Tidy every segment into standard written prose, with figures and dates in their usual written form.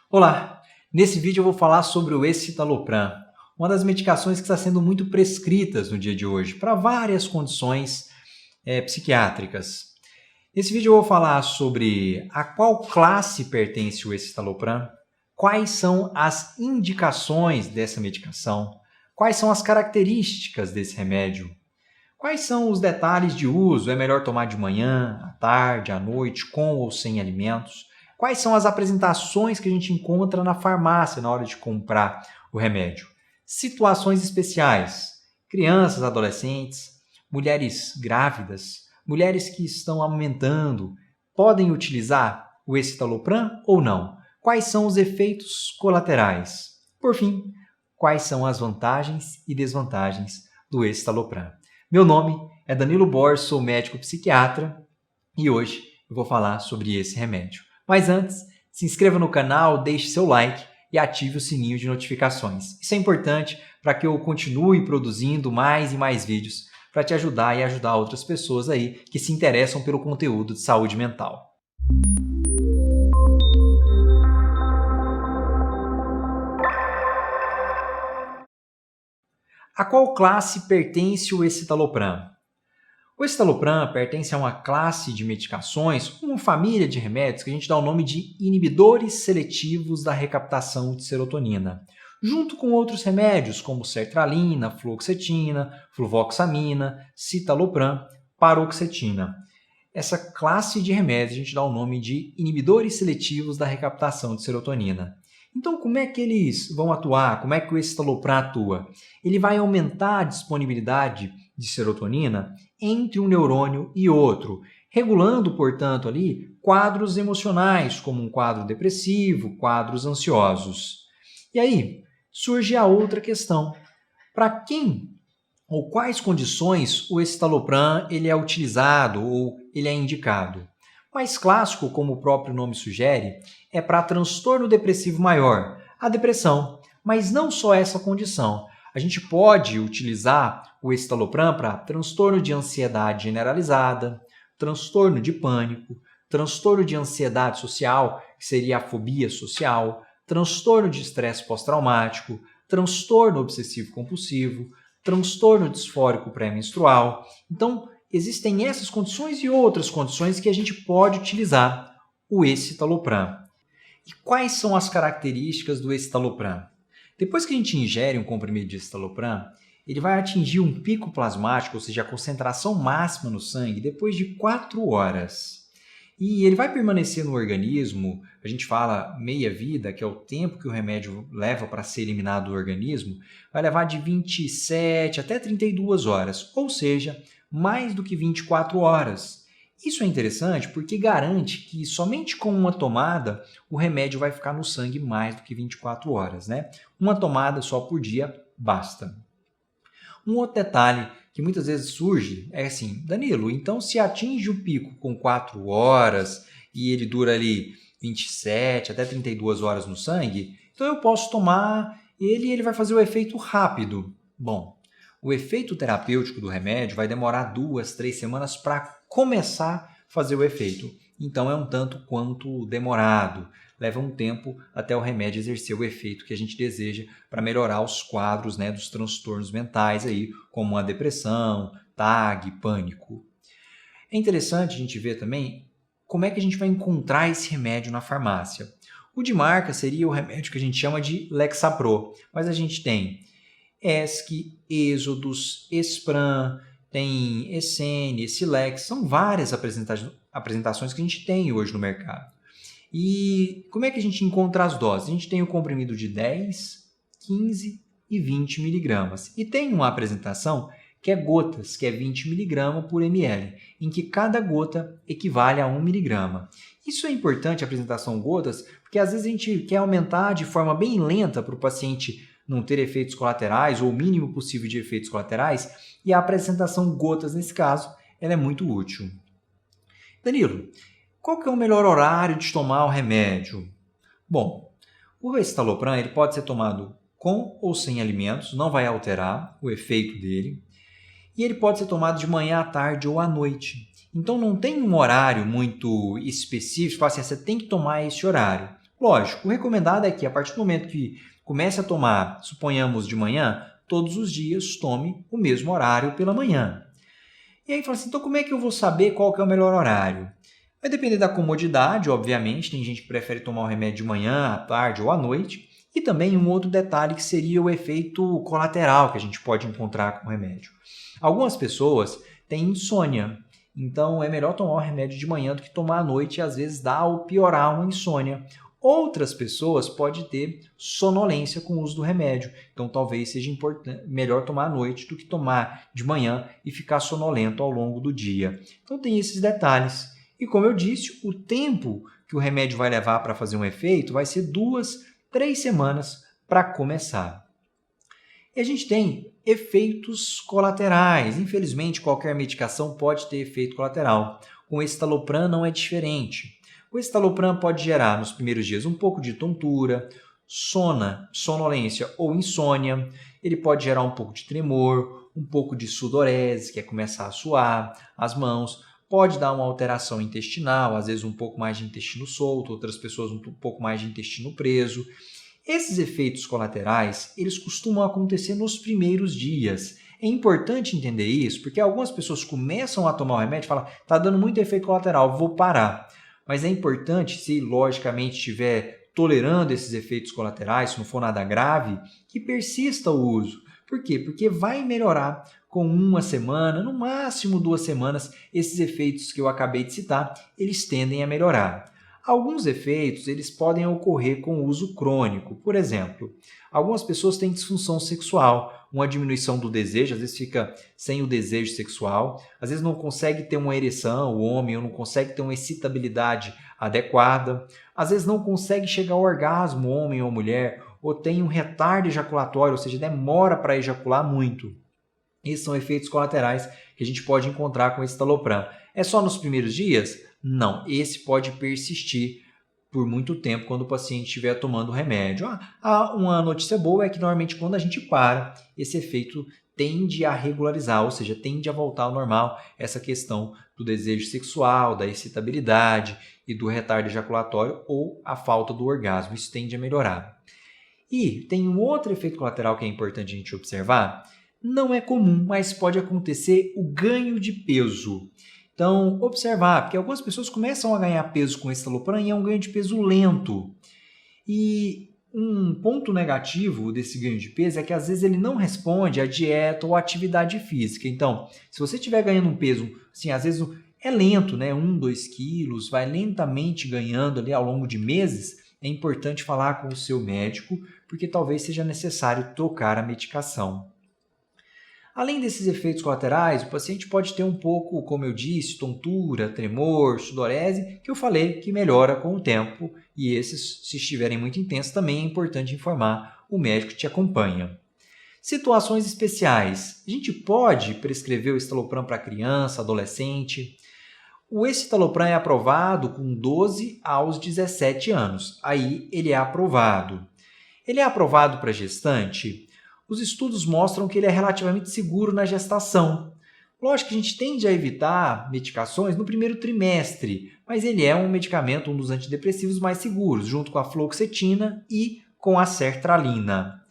Olá! Nesse vídeo eu vou falar sobre o escitalopram, uma das medicações que está sendo muito prescritas no dia de hoje para várias condições psiquiátricas. Nesse vídeo eu vou falar sobre a qual classe pertence o escitalopram, quais são as indicações dessa medicação, quais são as características desse remédio, quais são os detalhes de uso, é melhor tomar de manhã, à tarde, à noite, com ou sem alimentos. Quais são as apresentações que a gente encontra na farmácia na hora de comprar o remédio? Situações especiais, crianças, adolescentes, mulheres grávidas, mulheres que estão amamentando, podem utilizar o escitalopram ou não? Quais são os efeitos colaterais? Por fim, quais são as vantagens e desvantagens do escitalopram? Meu nome é Danilo Borges, sou médico psiquiatra e hoje eu vou falar sobre esse remédio. Mas antes, se inscreva no canal, deixe seu like e ative o sininho de notificações. Isso é importante para que eu continue produzindo mais e mais vídeos para te ajudar e ajudar outras pessoas aí que se interessam pelo conteúdo de saúde mental. A qual classe pertence o escitalopram? O escitalopram pertence a uma classe de medicações, uma família de remédios que a gente dá o nome de inibidores seletivos da recaptação de serotonina, junto com outros remédios como sertralina, fluoxetina, fluvoxamina, citalopram, paroxetina. Essa classe de remédios a gente dá o nome de inibidores seletivos da recaptação de serotonina. Então, como é que eles vão atuar? Como é que o escitalopram atua? Ele vai aumentar a disponibilidade de serotonina entre um neurônio e outro, regulando, portanto, ali quadros emocionais, como um quadro depressivo, quadros ansiosos. E aí surge a outra questão. Para quem ou quais condições o escitalopram ele é utilizado ou ele é indicado? O mais clássico, como o próprio nome sugere, é para transtorno depressivo maior, a depressão, mas não só essa condição. A gente pode utilizar o escitalopram para transtorno de ansiedade generalizada, transtorno de pânico, transtorno de ansiedade social, que seria a fobia social, transtorno de estresse pós-traumático, transtorno obsessivo-compulsivo, transtorno disfórico pré-menstrual. Então, existem essas condições e outras condições que a gente pode utilizar o escitalopram. E quais são as características do escitalopram? Depois que a gente ingere um comprimido de escitalopram, ele vai atingir um pico plasmático, ou seja, a concentração máxima no sangue, depois de 4 horas. E ele vai permanecer no organismo, a gente fala meia-vida, que é o tempo que o remédio leva para ser eliminado do organismo, vai levar de 27 até 32 horas, ou seja, mais do que 24 horas. Isso é interessante porque garante que somente com uma tomada o remédio vai ficar no sangue mais do que 24 horas, né? Uma tomada só por dia basta. Um outro detalhe que muitas vezes surge é assim, Danilo, então se atinge o pico com 4 horas e ele dura ali 27 até 32 horas no sangue, então eu posso tomar ele e ele vai fazer o efeito rápido. Bom, o efeito terapêutico do remédio vai demorar 2, 3 semanas para começar a fazer o efeito. Então é um tanto quanto demorado. Leva um tempo até o remédio exercer o efeito que a gente deseja para melhorar os quadros, né, dos transtornos mentais, aí, como a depressão, TAG, pânico. É interessante a gente ver também como é que a gente vai encontrar esse remédio na farmácia. O de marca seria o remédio que a gente chama de Lexapro, mas a gente tem Esc, Êxodos, Espran, tem Essene, Esilex, são várias apresentações que a gente tem hoje no mercado. E como é que a gente encontra as doses? A gente tem o comprimido de 10, 15 e 20 miligramas. E tem uma apresentação que é gotas, que é 20 miligramas por ml, em que cada gota equivale a 1 miligrama. Isso é importante, a apresentação gotas, porque às vezes a gente quer aumentar de forma bem lenta para o paciente não ter efeitos colaterais ou o mínimo possível de efeitos colaterais, e a apresentação gotas, nesse caso, ela é muito útil. Danilo, qual que é o melhor horário de tomar o remédio? Bom, o escitalopram ele pode ser tomado com ou sem alimentos, não vai alterar o efeito dele, e ele pode ser tomado de manhã à tarde ou à noite. Então não tem um horário muito específico, assim, você tem que tomar esse horário. Lógico, o recomendado é que a partir do momento que comece a tomar, suponhamos de manhã, todos os dias tome o mesmo horário pela manhã. E aí fala assim, então como é que eu vou saber qual que é o melhor horário? Vai depender da comodidade, obviamente, tem gente que prefere tomar o remédio de manhã, à tarde ou à noite, e também um outro detalhe que seria o efeito colateral que a gente pode encontrar com o remédio. Algumas pessoas têm insônia, então é melhor tomar o remédio de manhã do que tomar à noite e às vezes dá ou piorar uma insônia. Outras pessoas podem ter sonolência com o uso do remédio, então talvez seja melhor tomar à noite do que tomar de manhã e ficar sonolento ao longo do dia. Então tem esses detalhes. E como eu disse, o tempo que o remédio vai levar para fazer um efeito vai ser 2-3 semanas para começar. E a gente tem efeitos colaterais. Infelizmente, qualquer medicação pode ter efeito colateral. Com o escitalopram não é diferente. O escitalopram pode gerar nos primeiros dias um pouco de tontura, sonolência ou insônia. Ele pode gerar um pouco de tremor, um pouco de sudorese, que é começar a suar as mãos. Pode dar uma alteração intestinal, às vezes um pouco mais de intestino solto, outras pessoas um pouco mais de intestino preso. Esses efeitos colaterais, eles costumam acontecer nos primeiros dias. É importante entender isso, porque algumas pessoas começam a tomar o remédio e falam, está dando muito efeito colateral, vou parar. Mas é importante, se logicamente estiver tolerando esses efeitos colaterais, se não for nada grave, que persista o uso. Por quê? Porque vai melhorar com 1 semana, no máximo 2 semanas, esses efeitos que eu acabei de citar, eles tendem a melhorar. Alguns efeitos eles podem ocorrer com o uso crônico. Por exemplo, algumas pessoas têm disfunção sexual, uma diminuição do desejo, às vezes fica sem o desejo sexual, às vezes não consegue ter uma ereção, o homem, ou não consegue ter uma excitabilidade adequada, às vezes não consegue chegar ao orgasmo, homem ou mulher, ou tem um retardo ejaculatório, ou seja, demora para ejacular muito. Esses são efeitos colaterais que a gente pode encontrar com esse escitalopram. É só nos primeiros dias? Não, esse pode persistir por muito tempo quando o paciente estiver tomando o remédio. Uma notícia boa é que normalmente quando a gente para, esse efeito tende a regularizar, ou seja, tende a voltar ao normal essa questão do desejo sexual, da excitabilidade e do retardo ejaculatório ou a falta do orgasmo. Isso tende a melhorar. E tem um outro efeito colateral que é importante a gente observar. Não é comum, mas pode acontecer o ganho de peso. Então, observar, porque algumas pessoas começam a ganhar peso com esse escitalopram e é um ganho de peso lento. E um ponto negativo desse ganho de peso é que às vezes ele não responde à dieta ou à atividade física. Então, se você estiver ganhando um peso, assim, às vezes é lento, né? 1-2 quilos, vai lentamente ganhando ali ao longo de meses, é importante falar com o seu médico, porque talvez seja necessário trocar a medicação. Além desses efeitos colaterais, o paciente pode ter um pouco, como eu disse, tontura, tremor, sudorese, que eu falei que melhora com o tempo, e esses, se estiverem muito intensos, também é importante informar o médico que te acompanha. Situações especiais. A gente pode prescrever o escitalopram para criança, adolescente. O escitalopram é aprovado com 12 aos 17 anos. Aí ele é aprovado. Ele é aprovado para gestante? Os estudos mostram que ele é relativamente seguro na gestação. Lógico que a gente tende a evitar medicações no primeiro trimestre, mas ele é um medicamento, um dos antidepressivos mais seguros, junto com a fluoxetina e com a sertralina.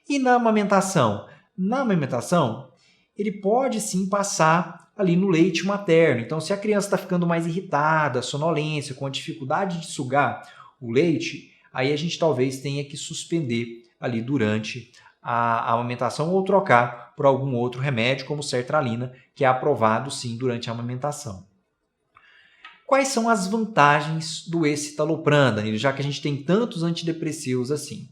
E na amamentação? Na amamentação, ele pode sim passar ali no leite materno. Então, se a criança está ficando mais irritada, sonolência, com a dificuldade de sugar o leite, aí a gente talvez tenha que suspender ali durante a amamentação ou trocar por algum outro remédio, como sertralina, que é aprovado sim durante a amamentação. Quais são as vantagens do escitalopram, Danilo, já que a gente tem tantos antidepressivos assim?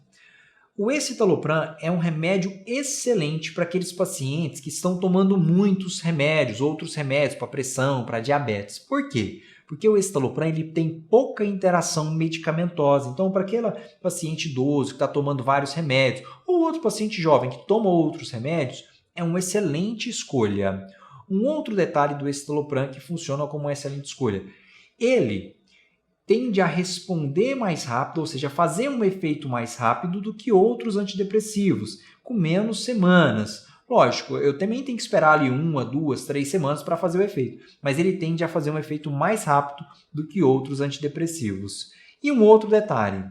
O escitalopram é um remédio excelente para aqueles pacientes que estão tomando muitos remédios, outros remédios para pressão, para diabetes. Por quê? Porque o escitalopram ele tem pouca interação medicamentosa. Então, para aquele paciente idoso que está tomando vários remédios, ou outro paciente jovem que toma outros remédios, é uma excelente escolha. Um outro detalhe do escitalopram que funciona como uma excelente escolha. Ele tende a responder mais rápido, ou seja, fazer um efeito mais rápido do que outros antidepressivos, com menos semanas. Lógico, eu também tenho que esperar ali 1, 2, 3 semanas para fazer o efeito, mas ele tende a fazer um efeito mais rápido do que outros antidepressivos. E um outro detalhe,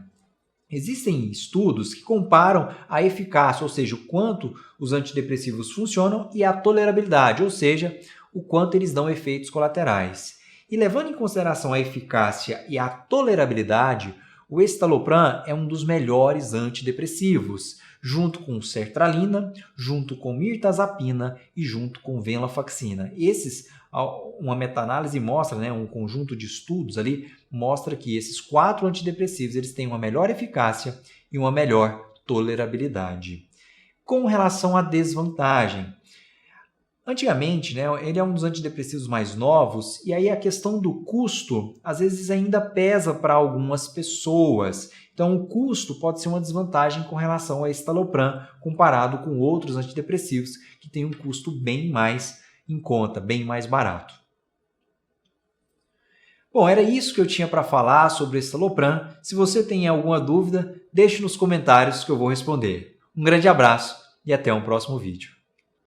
Existem estudos que comparam a eficácia, ou seja, o quanto os antidepressivos funcionam, e a tolerabilidade, ou seja, o quanto eles dão efeitos colaterais. E levando em consideração a eficácia e a tolerabilidade, o escitalopram é um dos melhores antidepressivos, junto com sertralina, junto com mirtazapina e junto com venlafaxina. Uma meta-análise mostra, um conjunto de estudos ali, mostra que esses 4 antidepressivos eles têm uma melhor eficácia e uma melhor tolerabilidade. Com relação à desvantagem, antigamente, ele é um dos antidepressivos mais novos, e aí a questão do custo, às vezes ainda pesa para algumas pessoas. Então, o custo pode ser uma desvantagem com relação ao escitalopram, comparado com outros antidepressivos que têm um custo bem mais em conta, bem mais barato. Bom, era isso que eu tinha para falar sobre o escitalopram. Se você tem alguma dúvida, deixe nos comentários que eu vou responder. Um grande abraço e até um próximo vídeo.